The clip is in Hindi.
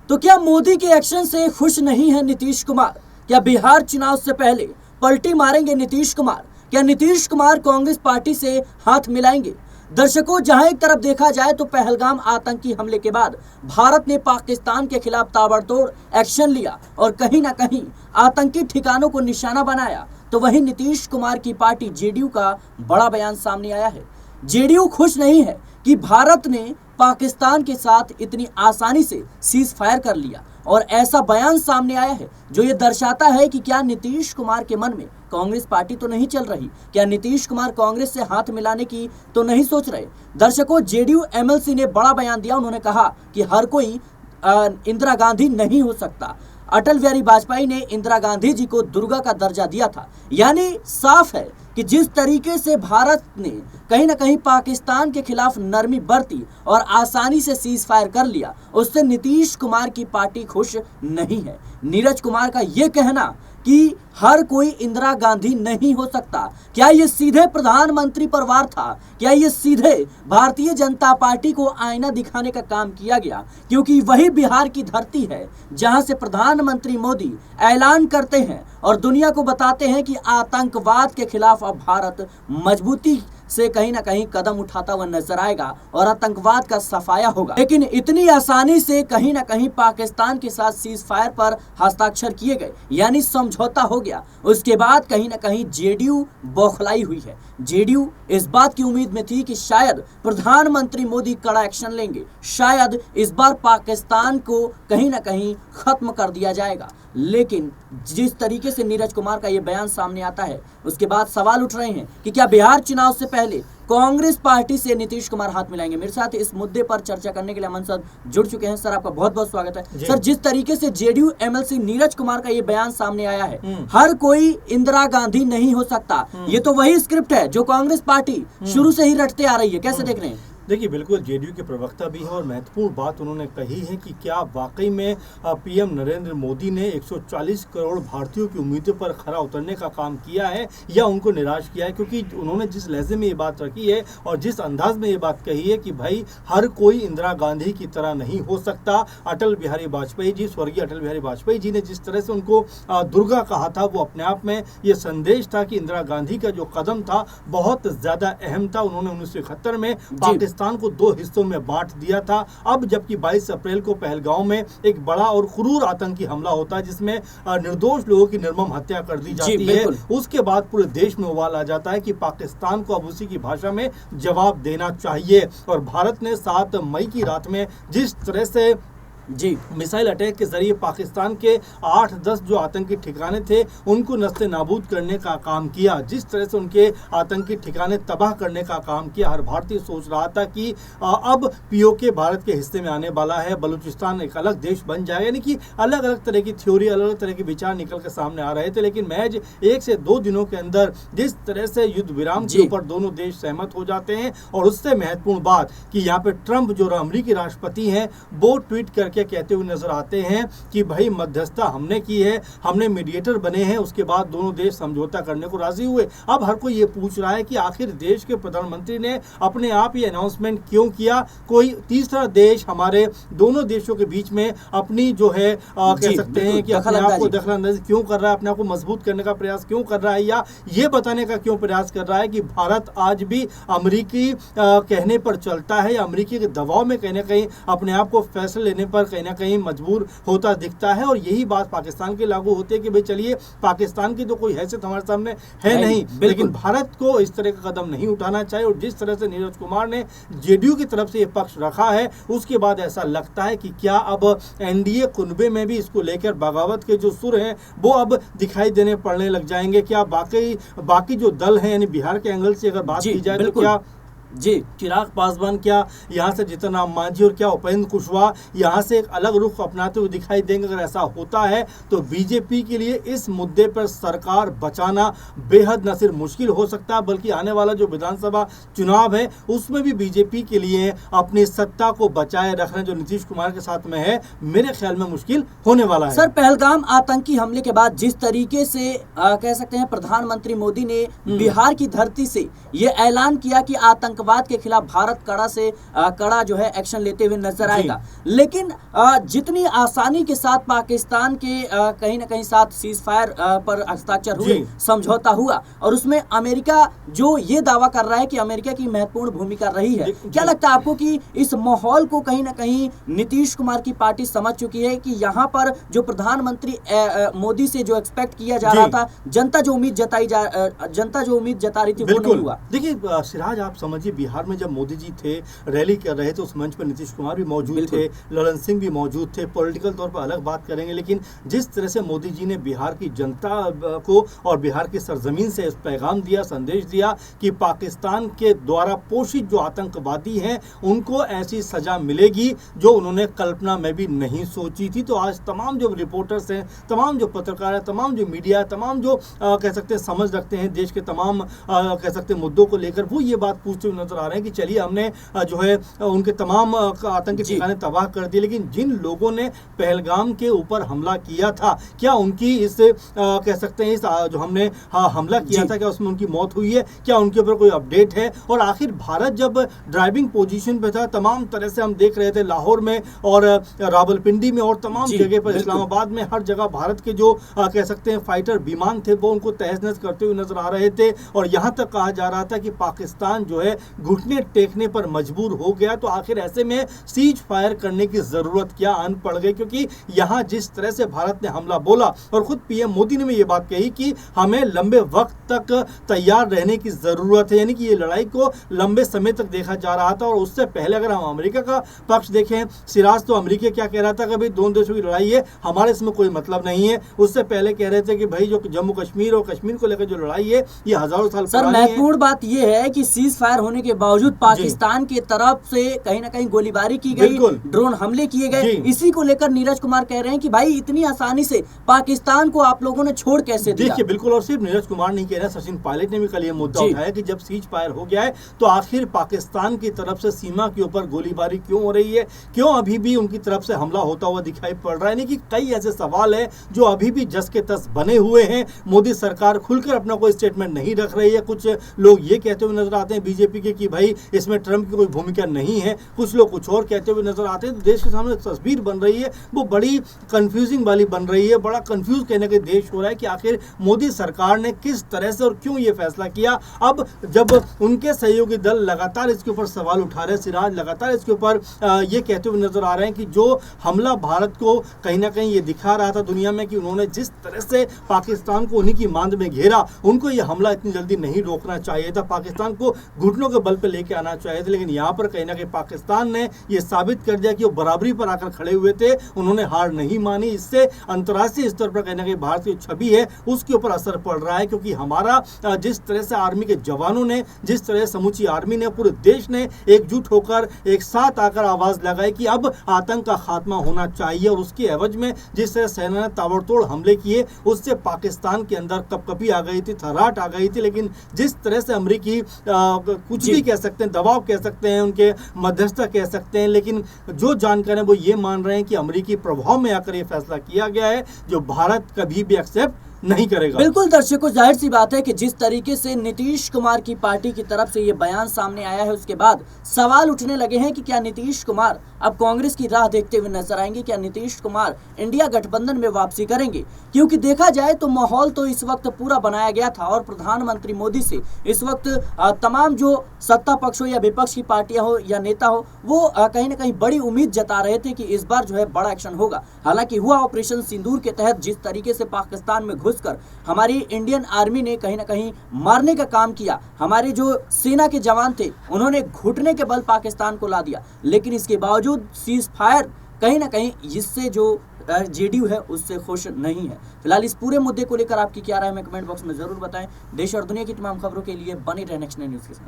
तो क्या मोदी के एक्शन से खुश नहीं है नीतीश कुमार? क्या बिहार चुनाव से पहले पलटी मारेंगे नीतीश कुमार? क्या नीतीश कुमार कांग्रेस पार्टी से हाथ मिलाएंगे? दर्शकों, जहां एक तरफ देखा जाए तो पहलगाम आतंकी हमले के बाद भारत ने पाकिस्तान के खिलाफ ताबड़तोड़ एक्शन लिया और कहीं ना कहीं आतंकी ठिकानों को निशाना बनाया, तो वहीं नीतीश कुमार की पार्टी जेडीयू का बड़ा बयान सामने आया है। जेडीयू खुश नहीं है कि भारत ने पाकिस्तान के साथ इतनी आसानी से सीज फायर कर लिया और ऐसा बयान सामने आया है जो ये दर्शाता है कि क्या नीतीश कुमार के मन में कांग्रेस पार्टी तो नहीं चल रही, क्या नीतीश कुमार कांग्रेस से हाथ मिलाने की तो नहीं सोच रहे। दर्शकों, जेडीयू एमएलसी ने बड़ा बयान दिया। उन्होंने कहा कि हर कोई इंदिरा गांधी नहीं हो सकता। अटल बिहारी वाजपेयी ने इंदिरा गांधी जी को दुर्गा का दर्जा दिया था। यानी साफ है कि जिस तरीके से भारत ने कहीं ना कहीं पाकिस्तान के खिलाफ नरमी बरती और आसानी से सीज फायर कर लिया, उससे नीतीश कुमार की पार्टी खुश नहीं है। नीरज कुमार का ये कहना कि हर कोई इंदिरा गांधी नहीं हो सकता, क्या ये सीधे प्रधानमंत्री पर वार था? क्या ये सीधे भारतीय जनता पार्टी को आईना दिखाने का काम किया गया? क्योंकि वही बिहार की धरती है जहां से प्रधानमंत्री मोदी ऐलान करते हैं और दुनिया को बताते हैं कि आतंकवाद के खिलाफ अब भारत मजबूती से कहीं ना कहीं कदम उठाता हुआ नजर आएगा और आतंकवाद का सफाया होगा। लेकिन इतनी आसानी से कहीं ना कहीं पाकिस्तान के साथ सीज फायर पर हस्ताक्षर किए गए, यानी समझौता हो गया। उसके बाद कहीं ना कहीं जेडीयू बौखलाई हुई है। जेडीयू इस बात की उम्मीद में थी कि शायद प्रधानमंत्री मोदी कड़ा एक्शन लेंगे, शायद इस बार पाकिस्तान को कहीं ना कहीं खत्म कर दिया जाएगा। लेकिन जिस तरीके से नीरज कुमार का ये बयान सामने आता है, उसके बाद सवाल उठ रहे हैं कि क्या बिहार चुनाव से पहले कांग्रेस पार्टी से नीतीश कुमार हाथ मिलाएंगे। मेरे साथ इस मुद्दे पर चर्चा करने के लिए अमन सर जुड़ चुके हैं। सर, आपका बहुत बहुत स्वागत है। सर, जिस तरीके से जेडीयू एमएलसी नीरज कुमार का ये बयान सामने आया है, हर कोई इंदिरा गांधी नहीं हो सकता, ये तो वही स्क्रिप्ट है जो कांग्रेस पार्टी शुरू से ही रटते आ रही है। कैसे देख रहे हैं? देखिए, बिल्कुल जेडीयू के प्रवक्ता भी हैं और महत्वपूर्ण बात उन्होंने कही है कि क्या वाकई में पीएम नरेंद्र मोदी ने 140 करोड़ भारतीयों की उम्मीदों पर खरा उतरने का काम किया है या उनको निराश किया है। क्योंकि उन्होंने जिस लहजे में ये बात रखी है और जिस अंदाज में ये बात कही है कि भाई हर कोई इंदिरा गांधी की तरह नहीं हो सकता। अटल बिहारी वाजपेयी जी, स्वर्गीय अटल बिहारी वाजपेयी जी ने जिस तरह से उनको दुर्गा कहा था, वो अपने आप में ये संदेश था कि इंदिरा गांधी का जो कदम था बहुत ज़्यादा अहम था। उन्होंने 1971 में पाकिस्तान को दो हिस्सों में बांट दिया था। अब जबकि 22 अप्रैल को पहलगाम में एक बड़ा और क्रूर आतंकी हमला होता है जिसमें निर्दोष लोगों की निर्मम हत्या कर दी जाती है, उसके बाद पूरे देश में उबाल आ जाता है कि पाकिस्तान को अब उसी की भाषा में जवाब देना चाहिए। और भारत ने 7 मई की रात में जिस तरह से मिसाइल अटैक के जरिए पाकिस्तान के 8-10 जो आतंकी ठिकाने थे उनको नस्ते नाबूद करने का काम किया, जिस तरह से उनके आतंकी ठिकाने तबाह करने का काम किया, हर भारतीय सोच रहा था कि अब पीओके भारत के हिस्से में आने वाला है, बलूचिस्तान एक अलग देश बन जाएगा। यानी कि अलग अलग तरह की थ्योरी, अलग अलग तरह के विचार निकल के सामने आ रहे थे। लेकिन महज 1 से 2 दिनों के अंदर जिस तरह से युद्ध विराम के ऊपर दोनों देश सहमत हो जाते हैं, और उससे महत्वपूर्ण बात कि यहाँ पे ट्रंप जो अमेरिकी राष्ट्रपति हैं वो ट्वीट करके कहते हुए नजर आते हैं कि भाई मध्यस्थता हमने की है, हमने मीडिएटर बने हैं। उसके बाद दोनों देश समझौता करने को राजी हुए। अब हर कोई ये पूछ रहा है कि आखिर देश के प्रधानमंत्री ने अपने आप ये अनाउंसमेंट क्यों किया? कोई तीसरा देश हमारे दोनों देशों के बीच में अपनी जो है कह सकते हैं कि अपने आप को दखलंदाजी क्यों कर रहा है, अपने आप को मजबूत करने का प्रयास क्यों कर रहा है, या ये बताने का क्यों प्रयास कर रहा है कि भारत आज भी अमेरिकी कहने पर चलता है या अमेरिकी के दबाव में कहीं ना कहीं अपने आप को फैसले लेने पर कहीं ना कहीं मजबूर होता दिखता है। और यही बात पाकिस्तान के लागू होती है कि भाई चलिए, पाकिस्तान की तो कोई हैसियत हमारे सामने है नहीं, लेकिन भारत को इस तरह का कदम नहीं उठाना चाहिए। और जिस तरह से नीरज कुमार ने जेडीयू की तरफ से ये पक्ष रखा है, उसके बाद ऐसा लगता है कि क्या अब एनडीए कुनबे में भी इसको लेकर बगावत के जो सुर हैं वो अब दिखाई देने पड़ने लग जाएंगे। क्या बाकी जो दल हैं, यानी बिहार के एंगल से अगर बात की जाए तो क्या चिराग पासवान, क्या यहाँ से जीतन राम मांझी और क्या उपेंद्र कुशवाहा यहाँ से एक अलग रुख अपनाते हुए दिखाई देंगे? अगर ऐसा होता है तो बीजेपी के लिए इस मुद्दे पर सरकार बचाना बेहद न सिर्फ मुश्किल हो सकता है, बल्कि आने वाला जो विधानसभा चुनाव है उसमें भी बीजेपी के लिए अपनी सत्ता को बचाए रखना जो नीतीश कुमार के साथ में है, मेरे ख्याल में मुश्किल होने वाला है। सर, पहलगाम आतंकी हमले के बाद जिस तरीके से कह सकते हैं प्रधानमंत्री मोदी ने बिहार की धरती से ये ऐलान किया कि आतंक आतंकवाद के खिलाफ भारत कड़ा जो है एक्शन लेते हुए नजर आएगा। लेकिन जितनी आसानी के साथ पाकिस्तान के कहीं ना कहीं साथ सीज फायर पर हस्ताक्षर हुए, समझौता हुआ, और उसमें अमेरिका जो ये दावा कर रहा है कि अमेरिका की महत्वपूर्ण भूमिका रही है, क्या लगता है आपको कि इस माहौल को कहीं ना कहीं नीतीश कुमार की पार्टी समझ चुकी है कि यहाँ पर जो प्रधानमंत्री मोदी से जो एक्सपेक्ट किया जा रहा था, जनता जो उम्मीद जता रही थी वो नहीं हुआ? देखिए सिराज, आप समझिए बिहार में जब मोदी जी थे, रैली कर रहे थे, उस मंच पर नीतीश कुमार भी मौजूद थे, ललन सिंह भी मौजूद थे। पॉलिटिकल तौर पर अलग बात करेंगे, लेकिन जिस तरह से मोदी जी ने बिहार की जनता को और बिहार की सरजमीन से इस पैगाम दिया, संदेश दिया कि पाकिस्तान के द्वारा पोषित जो आतंकवादी हैं उनको ऐसी सजा मिलेगी जो उन्होंने कल्पना में भी नहीं सोची थी। तो आज तमाम जो रिपोर्टर्स हैं, तमाम जो पत्रकार हैं, तमाम जो मीडिया है, तमाम जो कह सकते हैं समझ रखते हैं देश के तमाम कह सकते हैं मुद्दों को लेकर, वो ये बात पूछते हुए नजर आ रहे हैं कि चलिए हमने जो है उनके तमाम आतंकी ठिकाने तबाह कर दिए, लेकिन जिन लोगों ने पहलगाम के ऊपर हमला किया था, क्या उनकी इस कह सकते हैं इस जो हमने हमला किया था, क्या उसमें उनकी मौत हुई है? क्या उनके ऊपर कोई अपडेट है? और आखिर भारत जब ड्राइविंग पोजीशन पे था, तमाम तरह से हम देख रहे थे लाहौर में और रावलपिंडी में और तमाम जगह पर, इस्लामाबाद में, हर जगह भारत के जो कह सकते हैं फाइटर विमान थे वो उनको तहस नहस करते हुए नजर आ रहे थे। और यहाँ तक कहा जा रहा था कि पाकिस्तान जो है घुटने टेकने पर मजबूर हो गया। तो आखिर ऐसे में सीज फायर करने की जरूरत क्या आन पड़ गई? क्योंकि यहाँ जिस तरह से भारत ने हमला बोला और खुद पीएम मोदी ने ये बात कही कि हमें लंबे वक्त तक तैयार रहने की जरूरत है, यानी कि ये लड़ाई को लंबे समय तक देखा जा रहा था। और उससे पहले अगर हम अमेरिका का पक्ष देखें सिराज, तो अमेरिका क्या कह रहा था कि भाई दोनों देशों की लड़ाई है, हमारे इसमें कोई मतलब नहीं है। उससे पहले कह रहे थे कि भाई जो जम्मू कश्मीर और कश्मीर को लेकर जो लड़ाई है ये हजारों साल सर, महत्वपूर्ण बात यह है कि सीज फायर होने के बावजूद पाकिस्तान की तरफ से कहीं ना कहीं गोलीबारी की गई, ड्रोन हमले किए गए। इसी को लेकर नीरज कुमार कह रहे हैं कि भाई इतनी आसानी से पाकिस्तान को आप लोगों ने छोड़ कैसे दिया? देखिए बिल्कुल, और सिर्फ नीरज कुमार नहीं कह रहे, सचिन पायलट ने भी कल ये मुद्दा उठाया कि जब सीज फायर हो गया है तो आखिर पाकिस्तान की तरफ से सीमा के ऊपर गोलीबारी क्यों हो रही है, क्यों अभी भी उनकी तरफ से हमला होता हुआ दिखाई पड़ रहा है? यानी कि कई ऐसे सवाल है जो अभी भी जस के तस बने हुए हैं। मोदी सरकार खुलकर अपना कोई स्टेटमेंट नहीं रख रही है। कुछ लोग ये कहते हुए नजर आते हैं बीजेपी के कि भाई इसमें ट्रंप की कोई भूमिका नहीं है, कुछ लोग कुछ और कहते हुए नजर आते हैं। तो देश के सामने तस्वीर बन रही है वो बड़ी कंफ्यूजिंग वाली बन रही है, बड़ा कंफ्यूज कहने के देश हो रहा है कि आखिर मोदी सरकार ने किस तरह से और क्यों ये फैसला किया। अब जब उनके सहयोगी दल लगातार इसके ऊपर सवाल उठा रहे हैं, सिराज लगातार इसके ऊपर ये कहते हुए नजर आ रहे हैं कि जो हमला भारत को कहीं ना कहीं ये दिखा रहा था दुनिया में कि उन्होंने जिस तरह से पाकिस्तान को उन्हीं की मांद में घेरा, उनको ये हमला इतनी जल्दी नहीं रोकना चाहिए था, पाकिस्तान को घुटनों के बल पे लेके आना चाहिए था। लेकिन यहाँ पर कहीं ना कहीं पाकिस्तान ने ये साबित कर दिया कि वो बराबरी पर आकर खड़े हुए थे, उन्होंने हार नहीं मानी। इससे अंतर्राष्ट्रीय स्तर पर कहीं ना कहीं भारत की छवि है उसके ऊपर असर पड़ रहा है, क्योंकि हमारा जिस तरह से आर्मी के जवानों ने, जिस तरह से समूची आर्मी ने, पूरे देश ने एकजुट होकर एक साथ आकर आवाज लगाई कि अब आतंक का खात्मा होना चाहिए। और उसके एवज में जिस तरह सेना ने ताबड़तोड़ हमले किए उससे पाकिस्तान के अंदर कपकपी आ गई थी, थर्राट आ गई थी। लेकिन जिस तरह से अमेरिकी कुछ भी कह सकते हैं, दबाव कह सकते हैं, उनके मध्यस्थता कह सकते हैं, लेकिन जो जानकार हैं वो ये मान रहे हैं कि अमेरिकी प्रभाव में आकर ये फैसला किया गया है जो भारत कभी भी एक्सेप्ट नहीं करेगा। बिल्कुल दर्शकों, जाहिर सी बात है कि जिस तरीके से नीतीश कुमार की पार्टी की तरफ से ये बयान सामने आया है उसके बाद सवाल उठने लगे हैं कि क्या नीतीश कुमार अब कांग्रेस की राह देखते हुए नजर आएंगे, क्या नीतीश कुमार इंडिया गठबंधन में वापसी करेंगे? क्योंकि देखा जाए तो माहौल तो इस वक्त पूरा बनाया गया था और प्रधानमंत्री मोदी से इस वक्त तमाम जो सत्ता पक्ष हो या विपक्ष की पार्टियां हो या नेता हो वो कहीं ना कहीं बड़ी उम्मीद जता रहे थे कि इस बार जो है बड़ा एक्शन होगा। हालांकि हुआ ऑपरेशन सिंदूर के तहत जिस तरीके से पाकिस्तान में घुसकर हमारी इंडियन आर्मी ने कहीं ना कहीं मारने का काम किया, हमारे जो सेना के जवान थे उन्होंने घुटने के बल पाकिस्तान को ला दिया। लेकिन इसके बावजूद सीज फायर कहीं ना कहीं इससे जो जेडीयू है उससे खुश नहीं है। फिलहाल इस पूरे मुद्दे को लेकर आपकी क्या राय है, हमें कमेंट बॉक्स में जरूर बताएं। देश और दुनिया की तमाम खबरों के लिए बने रहें नेक्स्ट न्यूज़ के साथ।